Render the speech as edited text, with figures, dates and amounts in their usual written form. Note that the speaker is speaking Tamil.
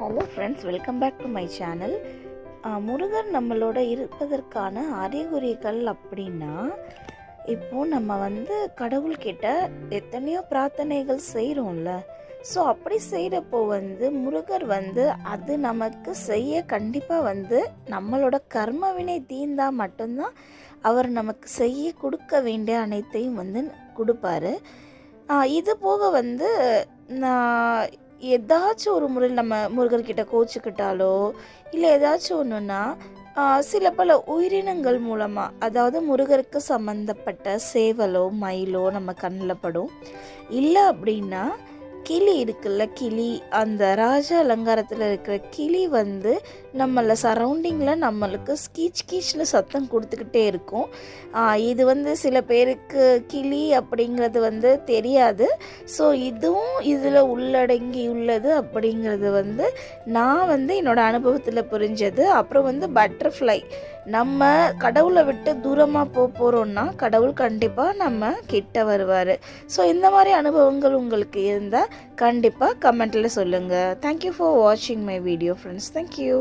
Hello friends, welcome back to my channel. Murugar நம்மளோட இருப்பதற்கான அறிகுறிகள் அப்படின்னா, இப்போது நம்ம கடவுள்கிட்ட எத்தனையோ பிரார்த்தனைகள் செய்கிறோம்ல. ஸோ அப்படி செய்கிறப்போ முருகர் அது நமக்கு செய்ய கண்டிப்பாக நம்மளோட கர்மவினை தீர்ந்தால் மட்டும்தான் அவர் நமக்கு செய்ய கொடுக்க வேண்டிய அனைத்தையும் கொடுப்பாரு. இது போக நான் ஏதாச்சும் ஒரு முறையில் நம்ம முருகர்கிட்ட கோச்சிக்கிட்டாலோ இல்லை ஏதாச்சும் ஒன்றுன்னா சில பல உயிரினங்கள் மூலமாக, அதாவது முருகருக்கு சம்மந்தப்பட்ட சேவலோ மயிலோ நம்ம கண்ணில் படும். இல்லை அப்படின்னா கிளி இருக்குல்ல, கிளி, அந்த ராஜ அலங்காரத்தில் இருக்கிற கிளி நம்மளை சரௌண்டிங்கில் நம்மளுக்கு ஸ்கீச் கீச்னு சத்தம் கொடுத்துக்கிட்டே இருக்கும். இது சில பேருக்கு கிளி அப்படிங்கிறது தெரியாது. ஸோ இதுவும் இதில் உள்ளடங்கி உள்ளது அப்படிங்கிறது நான் என்னோடய அனுபவத்தில் புரிஞ்சது. அப்புறம் பட்டர்ஃப்ளை, நம்ம கடவுளை விட்டு தூரமாக போகிறோன்னா கடவுள் கண்டிப்பாக நம்ம கிட்ட வருவார். ஸோ இந்த மாதிரி அனுபவங்கள் உங்களுக்கு இருந்தால் கண்டிப்பாக கமெண்ட்டில் சொல்லுங்கள். தேங்க்யூ ஃபார் வாட்சிங் மை வீடியோ ஃப்ரெண்ட்ஸ். தேங்க்யூ.